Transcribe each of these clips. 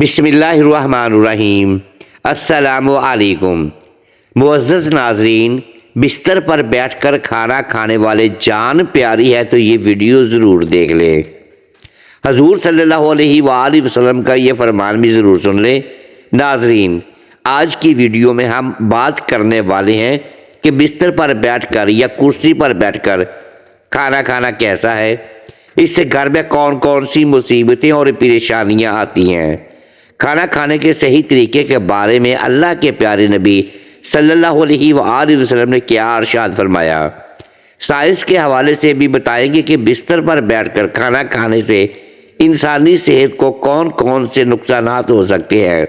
بسم اللہ الرحمن الرحیم۔ السلام علیکم معزز ناظرین، بستر پر بیٹھ کر کھانا کھانے والے جان پیاری ہے تو یہ ویڈیو ضرور دیکھ لیں۔ حضور صلی اللہ علیہ وآلہ وسلم کا یہ فرمان بھی ضرور سن لیں۔ ناظرین، آج کی ویڈیو میں ہم بات کرنے والے ہیں کہ بستر پر بیٹھ کر یا کرسی پر بیٹھ کر کھانا کھانا کیسا ہے، اس سے گھر میں کون کون سی مصیبتیں اور پریشانیاں آتی ہیں۔ کھانا کھانے کے صحیح طریقے کے بارے میں اللہ کے پیارے نبی صلی اللہ علیہ وآلہ وسلم نے کیا ارشاد فرمایا۔ سائنس کے حوالے سے بھی بتائیں گے کہ بستر پر بیٹھ کر کھانا کھانے سے انسانی صحت کو کون کون سے نقصانات ہو سکتے ہیں۔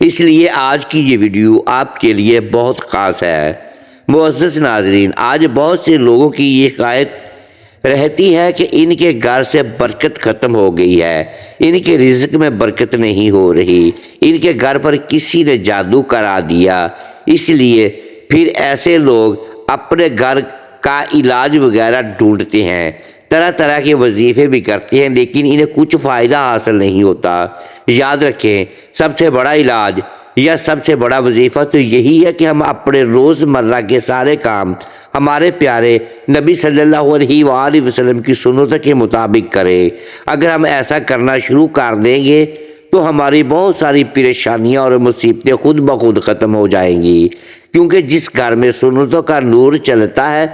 اس لیے آج کی یہ ویڈیو آپ کے لیے بہت خاص ہے۔ معزز ناظرین، آج بہت سے لوگوں کی یہ شکایت رہتی ہے کہ ان کے گھر سے برکت ختم ہو گئی ہے، ان کے رزق میں برکت نہیں ہو رہی، ان کے گھر پر کسی نے جادو کرا دیا۔ اس لیے پھر ایسے لوگ اپنے گھر کا علاج وغیرہ ڈھونڈتے ہیں، طرح طرح کے وظیفے بھی کرتے ہیں، لیکن انہیں کچھ فائدہ حاصل نہیں ہوتا۔ یاد رکھیں، سب سے بڑا علاج یا سب سے بڑا وظیفہ تو یہی ہے کہ ہم اپنے روزمرہ کے سارے کام ہمارے پیارے نبی صلی اللہ علیہ وآلہ وسلم کی سنتوں کے مطابق کریں۔ اگر ہم ایسا کرنا شروع کر دیں گے تو ہماری بہت ساری پریشانیاں اور مصیبتیں خود بخود ختم ہو جائیں گی، کیونکہ جس گھر میں سنتوں کا نور چلتا ہے،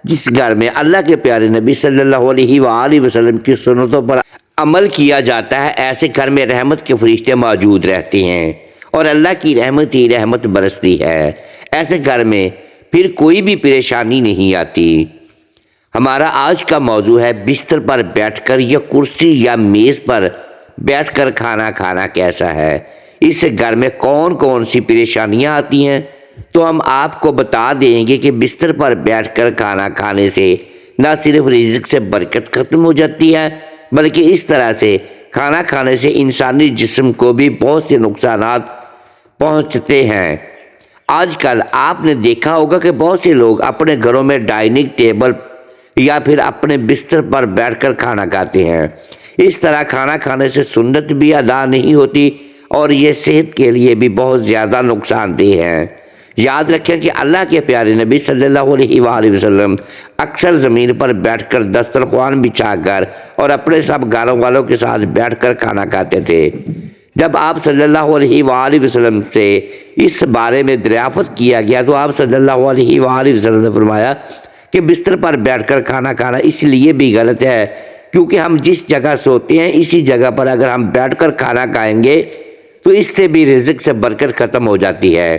جس گھر میں اللہ کے پیارے نبی صلی اللہ علیہ وآلہ وسلم کی سنتوں پر عمل کیا جاتا ہے، ایسے گھر میں رحمت کے فرشتے موجود رہتے ہیں اور اللہ کی رحمت ہی رحمت برستی ہے۔ ایسے گھر میں پھر کوئی بھی پریشانی نہیں آتی۔ ہمارا آج کا موضوع ہے بستر پر بیٹھ کر یا کرسی یا میز پر بیٹھ کر کھانا کھانا کیسا ہے، اس سے گھر میں کون کون سی پریشانیاں آتی ہیں۔ تو ہم آپ کو بتا دیں گے کہ بستر پر بیٹھ کر کھانا کھانے سے نہ صرف رزق سے برکت ختم ہو جاتی ہے، بلکہ اس طرح سے کھانا کھانے سے انسانی جسم کو بھی بہت سے نقصانات پہنچتے ہیں۔ آج کل آپ نے دیکھا ہوگا کہ بہت سے لوگ اپنے گھروں میں ڈائننگ ٹیبل یا پھر اپنے بستر پر بیٹھ کر کھانا کھاتے ہیں۔ اس طرح کھانا کھانے سے سنت بھی ادا نہیں ہوتی اور یہ صحت کے لیے بھی بہت زیادہ نقصان دہ ہے۔ یاد رکھیں کہ اللہ کے پیارے نبی صلی اللہ علیہ وآلہ وسلم اکثر زمین پر بیٹھ کر دسترخوان بچھا کر اور اپنے سب گھر والوں کے ساتھ بیٹھ کر کھانا کھاتے تھے۔ جب آپ صلی اللہ علیہ وآلہ وسلم سے اس بارے میں دریافت کیا گیا تو آپ صلی اللہ علیہ وآلہ وسلم نے فرمایا کہ بستر پر بیٹھ کر کھانا کھانا اس لیے بھی غلط ہے کیونکہ ہم جس جگہ سوتے ہیں اسی جگہ پر اگر ہم بیٹھ کر کھانا کھائیں گے تو اس سے بھی رزق سے برکت ختم ہو جاتی ہے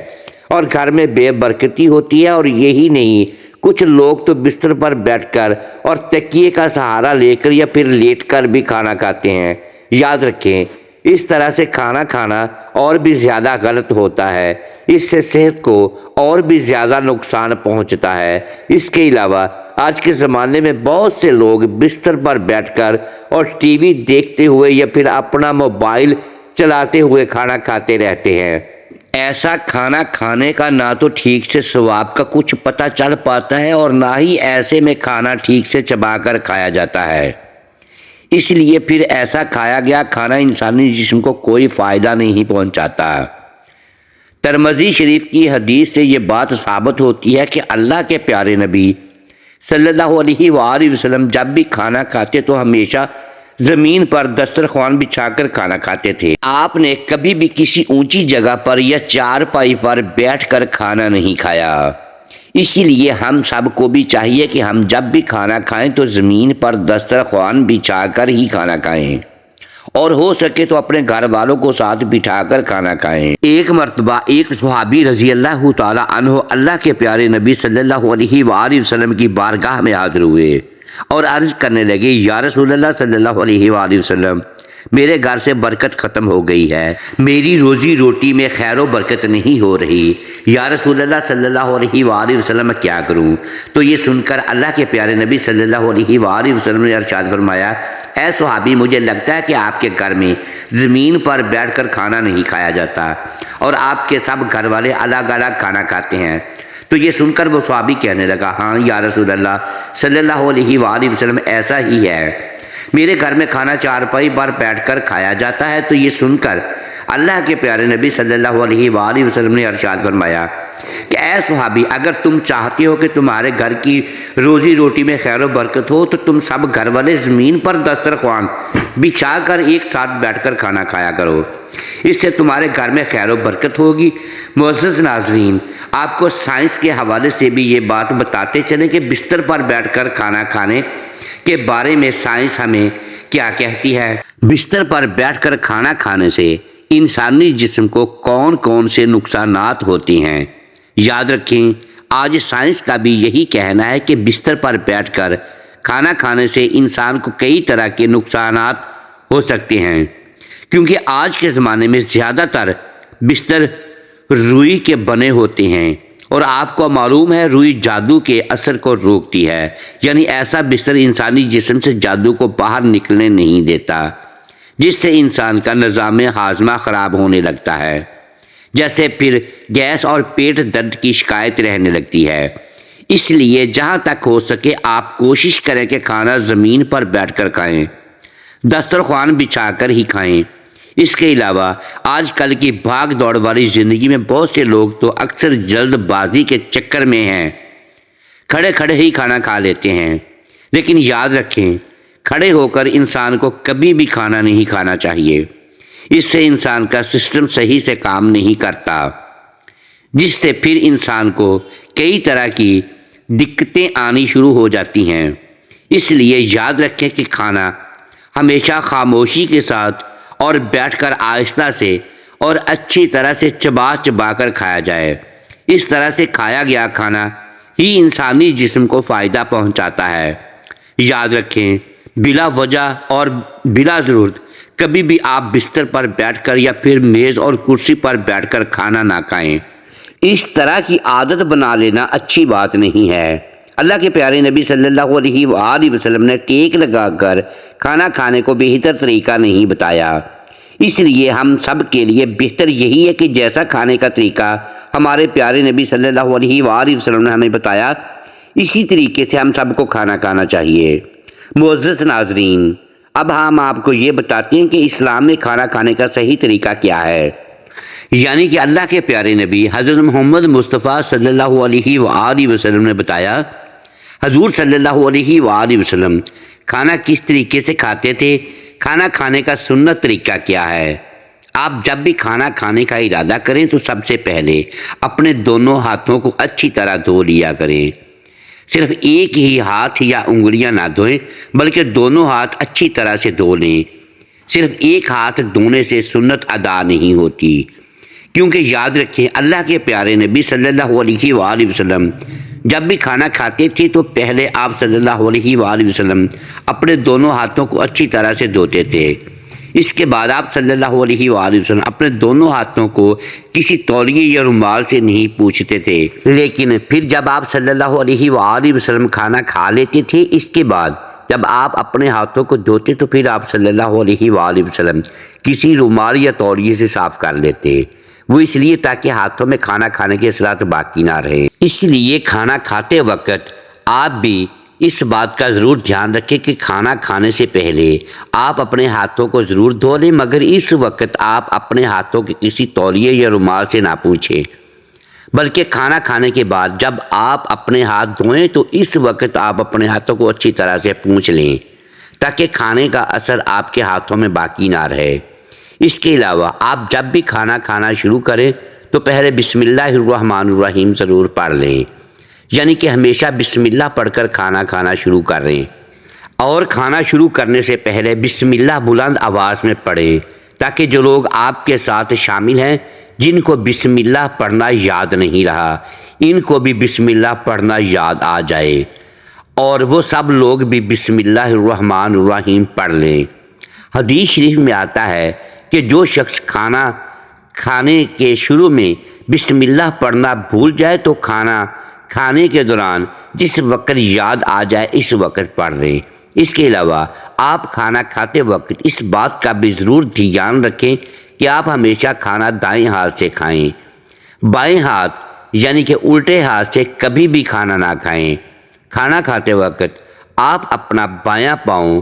اور گھر میں بے برکتی ہوتی ہے۔ اور یہی نہیں، کچھ لوگ تو بستر پر بیٹھ کر اور تکیے کا سہارا لے کر یا پھر لیٹ کر بھی کھانا کھاتے ہیں۔ یاد رکھیں، اس طرح سے کھانا کھانا اور بھی زیادہ غلط ہوتا ہے، اس سے صحت کو اور بھی زیادہ نقصان پہنچتا ہے۔ اس کے علاوہ آج کے زمانے میں بہت سے لوگ بستر پر بیٹھ کر اور ٹی وی دیکھتے ہوئے یا پھر اپنا موبائل چلاتے ہوئے کھانا کھاتے رہتے ہیں۔ ایسا کھانا کھانے کا نہ تو ٹھیک سے ثواب کا کچھ پتہ چل پاتا ہے اور نہ ہی ایسے میں کھانا ٹھیک سے چبا کر کھایا جاتا ہے۔ اس لیے پھر ایسا کھایا گیا کھانا انسانی جسم کو کوئی فائدہ نہیں پہنچاتا۔ ترمذی شریف کی حدیث سے یہ بات ثابت ہوتی ہے کہ اللہ کے پیارے نبی صلی اللہ علیہ وآلہ وسلم جب بھی کھانا کھاتے تو ہمیشہ زمین پر دسترخوان بچھا کر کھانا کھاتے تھے۔ آپ نے کبھی بھی کسی اونچی جگہ پر یا چارپائی پر بیٹھ کر کھانا نہیں کھایا۔ اسی لیے ہم سب کو بھی چاہیے کہ ہم جب بھی کھانا کھائیں تو زمین پر دسترخوان بچھا کر ہی کھانا کھائیں اور ہو سکے تو اپنے گھر والوں کو ساتھ بٹھا کر کھانا کھائیں۔ ایک مرتبہ ایک صحابی رضی اللہ تعالی عنہ اللہ کے پیارے نبی صلی اللہ علیہ وآلہ وسلم کی بارگاہ میں حاضر ہوئے اور عرض کرنے لگے، یا رسول اللہ صلی اللہ علیہ وآلہ وسلم، میرے گھر سے برکت ختم ہو گئی ہے، میری روزی روٹی میں خیر و برکت نہیں ہو رہی، یا رسول اللہ صلی اللہ علیہ وآلہ وسلم میں کیا کروں؟ تو یہ سن کر اللہ کے پیارے نبی صلی اللہ علیہ وآلہ وسلم نے ارشاد فرمایا، اے صحابی، مجھے لگتا ہے کہ آپ کے گھر میں زمین پر بیٹھ کر کھانا نہیں کھایا جاتا اور آپ کے سب گھر والے الگ الگ کھانا کھاتے ہیں۔ تو یہ سن کر وہ صحابی کہنے لگا، ہاں یا رسول اللہ صلی اللہ علیہ وآلہ وسلم، ایسا ہی ہے۔ میرے گھر میں کھانا چارپائی پر بیٹھ کر کھایا جاتا ہے۔ تو یہ سن کر اللہ کے پیارے نبی صلی اللہ علیہ وآلہ وسلم نے ارشاد فرمایا کہ اے صحابی، اگر تم چاہتے ہو کہ تمہارے گھر کی روزی روٹی میں خیر و برکت ہو تو تم سب گھر والے زمین پر دسترخوان بچھا کر ایک ساتھ بیٹھ کر کھانا کھایا کرو، اس سے تمہارے گھر میں خیر و برکت ہوگی۔ معزز ناظرین، آپ کو سائنس کے حوالے سے بھی یہ بات بتاتے چلیں کہ بستر پر بیٹھ کر کھانا کھانے کے بارے میں سائنس ہمیں کیا کہتی ہے۔ بستر پر بیٹھ کر کھانا کھانے سے انسانی جسم کو کون کون سے نقصانات ہوتے ہیں؟ یاد رکھیں، آج سائنس کا بھی یہی کہنا ہے کہ بستر پر بیٹھ کر کھانا کھانے سے انسان کو کئی طرح کے نقصانات ہو سکتے ہیں، کیونکہ آج کے زمانے میں زیادہ تر بستر روئی کے بنے ہوتے ہیں، اور آپ کو معلوم ہے روئی جادو کے اثر کو روکتی ہے، یعنی ایسا بستر انسانی جسم سے جادو کو باہر نکلنے نہیں دیتا، جس سے انسان کا نظام ہاضمہ خراب ہونے لگتا ہے، جیسے پھر گیس اور پیٹ درد کی شکایت رہنے لگتی ہے۔ اس لیے جہاں تک ہو سکے آپ کوشش کریں کہ کھانا زمین پر بیٹھ کر کھائیں، دسترخوان بچھا کر ہی کھائیں۔ اس کے علاوہ آج کل کی بھاگ دوڑ والی زندگی میں بہت سے لوگ تو اکثر جلد بازی کے چکر میں ہیں، کھڑے کھڑے ہی کھانا کھا لیتے ہیں، لیکن یاد رکھیں کھڑے ہو کر انسان کو کبھی بھی کھانا نہیں کھانا چاہیے، اس سے انسان کا سسٹم صحیح سے کام نہیں کرتا، جس سے پھر انسان کو کئی طرح کی دقتیں آنی شروع ہو جاتی ہیں۔ اس لیے یاد رکھیں کہ کھانا ہمیشہ خاموشی کے ساتھ اور بیٹھ کر آہستہ سے اور اچھی طرح سے چبا چبا کر کھایا جائے۔ اس طرح سے کھایا گیا کھانا ہی انسانی جسم کو فائدہ پہنچاتا ہے۔ یاد رکھیں، بلا وجہ اور بلا ضرورت کبھی بھی آپ بستر پر بیٹھ کر یا پھر میز اور کرسی پر بیٹھ کر کھانا نہ کھائیں۔ اس طرح کی عادت بنا لینا اچھی بات نہیں ہے۔ اللہ کے پیارے نبی صلی اللہ علیہ وآلہ وسلم نے ٹیک لگا کر کھانا کھانے کو بہتر طریقہ نہیں بتایا، اس لیے ہم سب کے لیے بہتر یہی ہے کہ جیسا کھانے کا طریقہ ہمارے پیارے نبی صلی اللہ علیہ وآلہ وسلم نے ہمیں بتایا، اسی طریقے سے ہم سب کو کھانا کھانا چاہیے۔ معزز ناظرین، اب ہم آپ کو یہ بتاتے ہیں کہ اسلام میں کھانا کھانے کا صحیح طریقہ کیا ہے، یعنی کہ اللہ کے پیارے نبی حضرت محمد مصطفیٰ صلی اللہ علیہ وآلہ وسلم نے بتایا۔ حضور صلی اللہ علیہ وآلہ وسلم کھانا کس طریقے سے کھاتے تھے، کھانا کھانے کا سنت طریقہ کیا ہے؟ آپ جب بھی کھانا کھانے کا ارادہ کریں تو سب سے پہلے اپنے دونوں ہاتھوں کو اچھی طرح دھو لیا کریں۔ صرف ایک ہی ہاتھ یا انگلیاں نہ دھوئیں، بلکہ دونوں ہاتھ اچھی طرح سے دھو لیں۔ صرف ایک ہاتھ دھونے سے سنت ادا نہیں ہوتی، کیونکہ یاد رکھیں اللہ کے پیارے نبی صلی اللہ علیہ وآلہ وسلم جب بھی کھانا کھاتے تھے تو پہلے آپ صلی اللہ علیہ وآلہ وسلم اپنے دونوں ہاتھوں کو اچھی طرح سے دھوتے تھے۔ اس کے بعد آپ صلی اللہ علیہ وآلہ وسلم اپنے دونوں ہاتھوں کو کسی تولیے یا رومال سے نہیں پوچھتے تھے، لیکن پھر جب آپ صلی اللہ علیہ وآلہ وسلم کھانا کھا لیتے تھے، اس کے بعد جب آپ اپنے ہاتھوں کو دھوتے تو پھر آپ صلی اللہ علیہ وآلہ وسلم کسی رومال یا تولیے سے صاف کر لیتے۔ وہ اس لیے تاکہ ہاتھوں میں کھانا کھانے کے اثرات باقی نہ رہیں۔ اس لیے کھانا کھاتے وقت آپ بھی اس بات کا ضرور دھیان رکھیں کہ کھانا کھانے سے پہلے آپ اپنے ہاتھوں کو ضرور دھو لیں، مگر اس وقت آپ اپنے ہاتھوں کے کسی تولیے یا رومال سے نہ پوچھیں، بلکہ کھانا کھانے کے بعد جب آپ اپنے ہاتھ دھوئیں تو اس وقت آپ اپنے ہاتھوں کو اچھی طرح سے پونچھ لیں، تاکہ کھانے کا اثر آپ کے ہاتھوں میں باقی نہ رہے۔ اس کے علاوہ آپ جب بھی کھانا کھانا شروع کریں تو پہلے بسم اللہ الرحمن الرحیم ضرور پڑھ لیں، یعنی کہ ہمیشہ بسم اللہ پڑھ کر کھانا کھانا شروع کریں، اور کھانا شروع کرنے سے پہلے بسم اللہ بلند آواز میں پڑھیں، تاکہ جو لوگ آپ کے ساتھ شامل ہیں جن کو بسم اللہ پڑھنا یاد نہیں رہا، ان کو بھی بسم اللہ پڑھنا یاد آ جائے، اور وہ سب لوگ بھی بسم اللہ الرحمن الرحیم پڑھ لیں۔ حدیث شریف میں آتا ہے کہ جو شخص کھانا کھانے کے شروع میں بسم اللہ پڑھنا بھول جائے تو کھانا کھانے کے دوران جس وقت یاد آ جائے اس وقت پڑھ لیں۔ اس کے علاوہ آپ کھانا کھاتے وقت اس بات کا بھی ضرور دھیان رکھیں کہ آپ ہمیشہ کھانا دائیں ہاتھ سے کھائیں، بائیں ہاتھ یعنی کہ الٹے ہاتھ سے کبھی بھی کھانا نہ کھائیں۔ کھانا کھاتے وقت آپ اپنا بایاں پاؤں